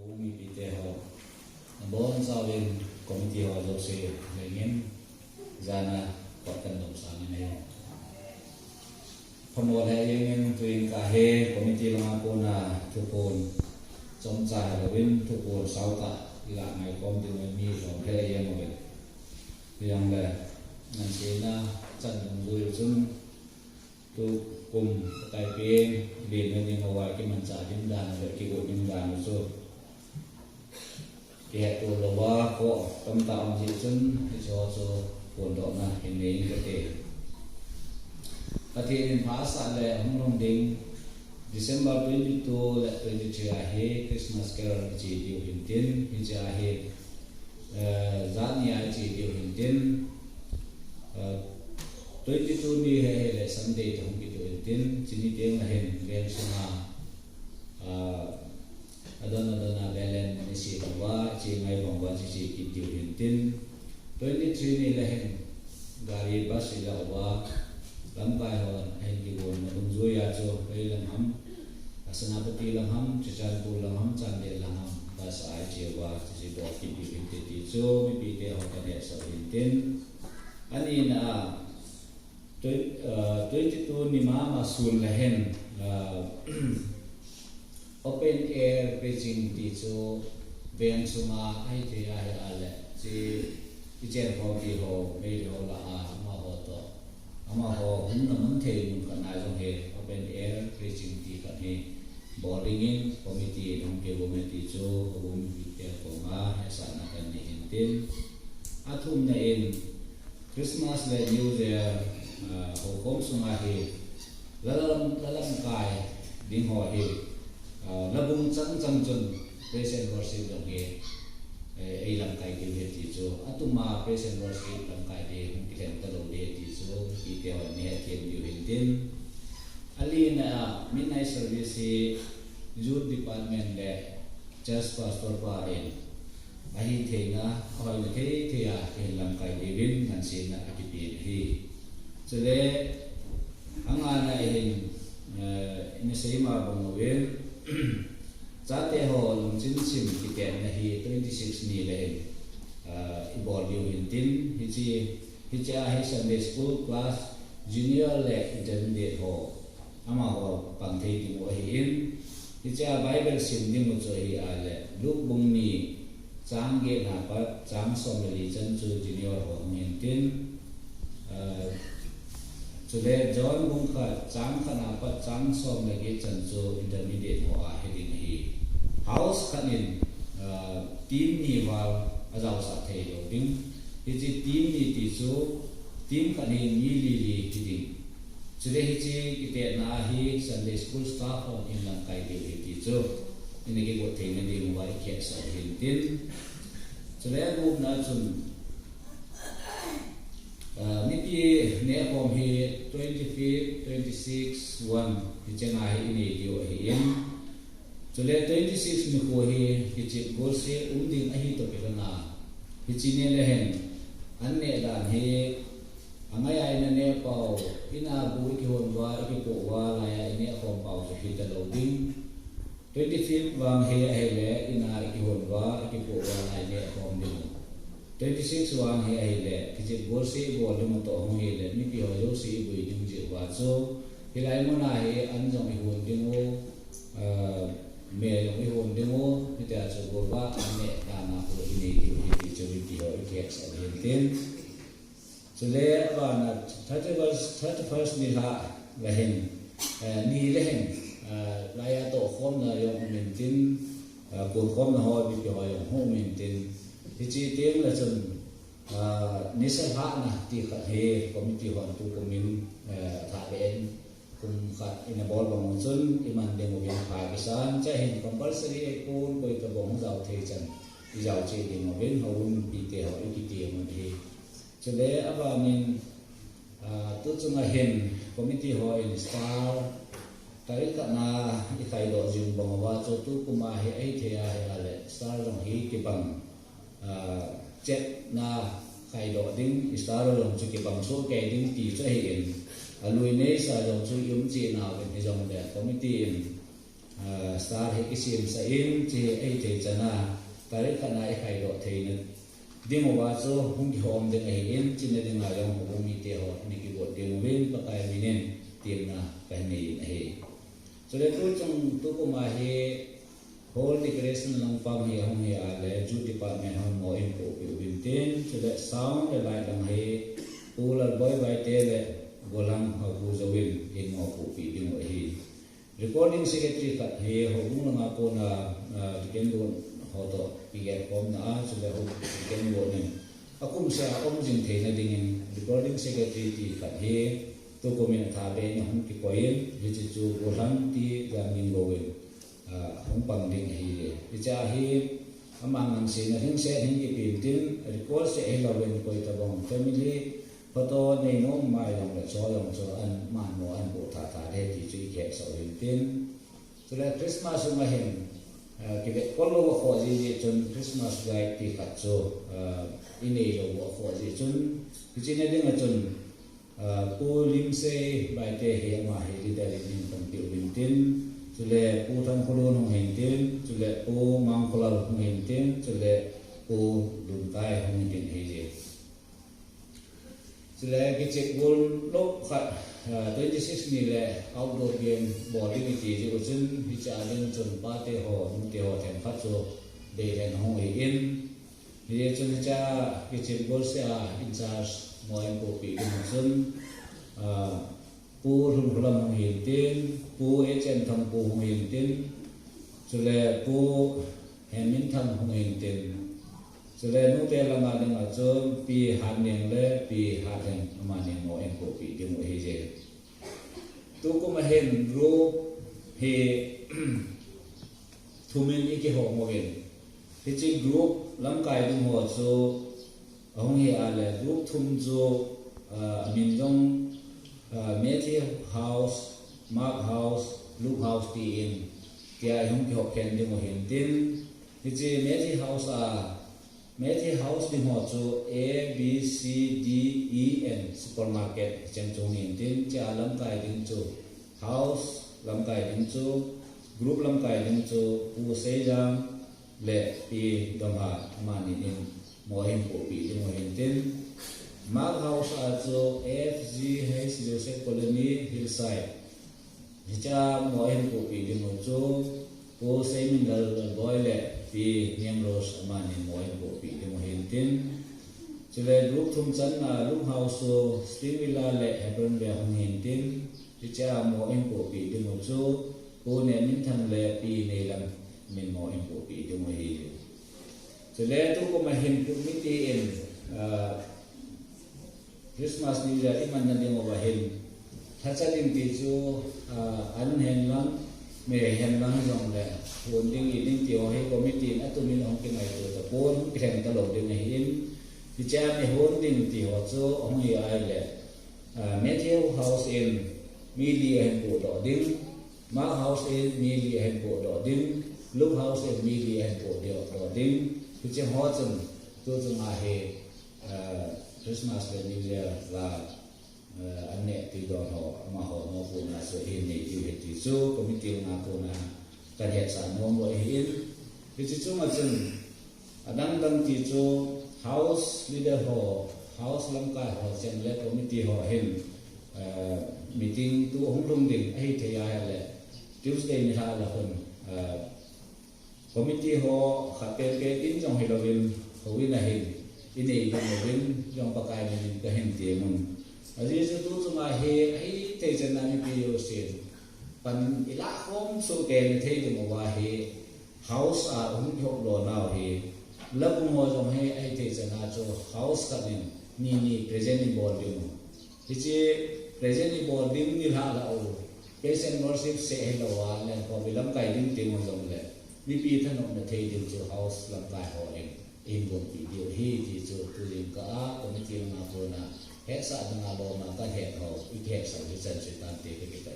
umi pite ho bon sawin committee ho lo se lengen zana kwatan dom sami ne phamol he yengen tuin ka he committee lama ko na thupon chomcha lawin thupon sauta ila ngai kom tu mi so he yem mo yang le nan se na chan dong dui chun tu cùng tại bên liền nên những người cái mình trả đến đàn rồi cái gọi những đàn rồi cái hệ tụ là ba có tâm tạo gì chân cho cuốn đó là hình này cái thể và thì phá sản là ông long đình December 22 là 23 hè Christmas Carol chỉ điều hình tiến hình chỉ hè giá nhà chỉ điều hình tiến 22 ni he le Sunday to hong kitu tin chini teng la hen len suma adona belen ni si wa chi ngai bang wa chi kitu tin 23 ni la hen gari bus ila wa lam bai ho hen ki bon na dum zo ya cho kai lam ham asanapati lam ham chichan pu lam ham chan de lam ham bas ai che wa chi do ki ti cho mi pi te ho ka ne so tin ani na 22 ni ma sun la hen open air preaching ti cho ben suma ai te ai ale chi chen ko ti ho me ho la ma ho to ama ho hun na man the mun ka na jong he open air preaching ti ka he boarding in committee dong ke bo me ti cho ko mi te ko ma ha sa na kan ni tin athum na in Christmas le New Year hồ cốm sung hi lalam kai ding ho hi labung chang chang chun present worship dong ge ei lam kai ge he ti cho atuma present worship lam kai de hum ki hem ta lo de ti cho ki te ho ne ken yu hin tin ali na midnight service youth department le church pastor pa in ahi thena hoi le the ya ke lam kai de bin nan sin na akipi hi chule angana hin ni seima bangwen chate ho lung chin sim ki ken na hi 26 ni le ibol yu hin tin hi chi a hi Sunday school class junior le intermediate ho ama ho pang thei ti mo hi in hi cha bible sim ni mo cho hi a le luk bung ni chang ge na pa chang somali chan chu junior ho hin tin today John bung kha chang khana pa chang som le ge chan chu intermediate ho a heading hi house khanin team ni wa azau sa thei lo ding hi chi team ni ti chu team khanin ni li heading today hi chi ite na hi Sunday school staff on in lang kai de ti chu ini ge go thei na ni wa ke sa hin tin today group na chun nipi ne kom hi 25 26 1 hi chena hi ni dio hi in chule 26 mi ko hi chi go se ding a hi to pelana hi chi ne le hen an ne dan hi angai ai na ne pau ina bu ki hon wa ki po wa la ya ne kom pau so hi ta lo ding 25 wang he le ina ki hon wa ki po wa la ne kom ding 26 wang he ai le ki bol se bol mo to hong he le mi pi ho yo se bu ding je wa so hilai mo na he an jong hi hon ding o me lo hi hon ding o mi ta so bol wa an ne ka na ko ni ki cho pi ho ki sa hen tin so le ba na 31st ni ha la hen ni le hen la ya to khom na yo min tin ko khom na ho bi pi ho yo ho min tin chi tiếng là chừng nếu sẽ phát na thì khát he committee hoàn tu comin thả bên cùng khát in ball bằng một chân iman demo viên phải cái san chắc hiện compulsory ekon coi cái bóng giàu thế chân giàu chơi thì mà bên hậu bị tè họ bị tè mà thì cho nên aba mình tu chung là hiện committee họ in star tại cái na cái thay đổi dùng bằng hoa cho tu kuma he ấy thì ai là star trong hi cái bằng chết na khai độ đinh star lòng chú cái bằng số cái đinh tỷ cho hiện lui nấy sa dòng chú yếm chi nào cái dòng để committee star he kisim sa in chi ai te chana tare khana ai khai ro thein ding wa cho hung ki hom de ai in chi ne ding la yong ho mi te ho ni ki bo ding win pa kai minen tim na kai nei ai so le tu chung tu ko ma he whole decoration lang pam hi hong he a le ju department hong mo in ko pi win ten so le sound le lai lang he tu la boy bai te le golang ha bu zo win in mo ko pi ding ai recording secretary kat he ho bung nga ko na ken do ho to piget kom na so le ho ken do ne akum sa om jing the na ding recording secretary ti kat he to ko min tha be ni hum ki koin hi chu go ran ti ga ning go wen hum pang ding hi cha hi amang ang sin na hing se hing ki pin tin record se he lo wen ko ta bong family photo nei no mai long la cho long cho an man mo an bo tha tha de ti chui ke so hin tin so la Christmas ma hen ki ve ko lo ko ji chun Christmas gai ti khat cho in ei lo ko ji chun ki chin ne ding a chun pu lim se bai te he ma he ri da lim tam ti win tin so le pu thang ko lo no hen tin so le pu mang ko la no hen tin so le pu dun tai hong tin he je sila kecik gol lop kat 26 ni le outdoor game body ni ti ju chun bicha den chun pa te ho them khat so de den ho in ni chun cha kecik gol se a in charge mo en ko pi din chun pu rum ram ho hin tin pu e chen tham pu ho hin tin sila pu hemin tham ho hin tin so le nu te la ma ding a cho pi han ning le pi ha theng ma ning mo en ko pi ding mo he je tu ko ma hen ro he thu men ni ke ho mo gen he chi group lam kai ding ho so hong he a le group thum jo min jong Matthew house Mark house Luke house ti in tia hong ki ho ken ding mo hin tin he chi Matthew house Matthew house di mo cho A B C D E N supermarket chen chung in tin cha lam kai ding cho house lam kai ding cho group lam kai ding cho pu se jang le pi dom ha ma ni in mo hin ko pi ding mo hin tin Mark house a cho F G H Joseph Colony Hillside cha mo hin ko pi ding mo cho pu se min dal boy le pi niam ros ma ni mo hin ko pi ding mo hin tin chile group thum chan na Luke house so Steve Villa le Hebron le hong hin tin cha mo hin ko pi ding mo cho pu ne min thang le pi ne lam min mo hin ko pi ding mo hi chile tu ko ma hin ku mi ti in Christmas New Year iman na ding mo ba hin tha cha ding ti chu an hen lang me hen lang jong le hồn ding i ding tiêu hay committee na tu min ong ki ngai tu ta pon kreng ta lo ding nei in ti cha me hồn ding ti ho cho ong i ai le Matthew house in media hen bo do ding Mark house in media hen bo do ding Luke house in media hen bo do ding ti cha ho chun tu chung a he Christmas le New Year la anh nè thì đó họ mà họ nó phụ là sự hiện nay điều hiện thì số committee na phụ na cái hệ sản nó mỗi hiện thì chỉ chúng mà chừng đang thì cho house leader họ house làm cái họ xem lấy committee họ hiện meeting tu không đông đình ấy thì ai là Tuesday này là phần committee họ khá cái tin trong hệ đầu viên họ viên là hình in này trong đầu viên trong bậc ai mình cái hình tiền mình Aji se tu cuma he ai te jana ni pi yo sen pan ila hom so ken the de mo wa he house a hok lo na he lab mo jong he ai te jana cho house ka ni present ni boarding hi che present ni boarding ni la la o patient worship se he lo wa le ko bilam kai ding te mo jong le ni pi than no the de cho house lam kai ho in bon pi dio he ti cho tu lim ka ko ni ti na ko na hết sa dengan lo mà ta hết họ ít hết sa di chân sự tan te ke kita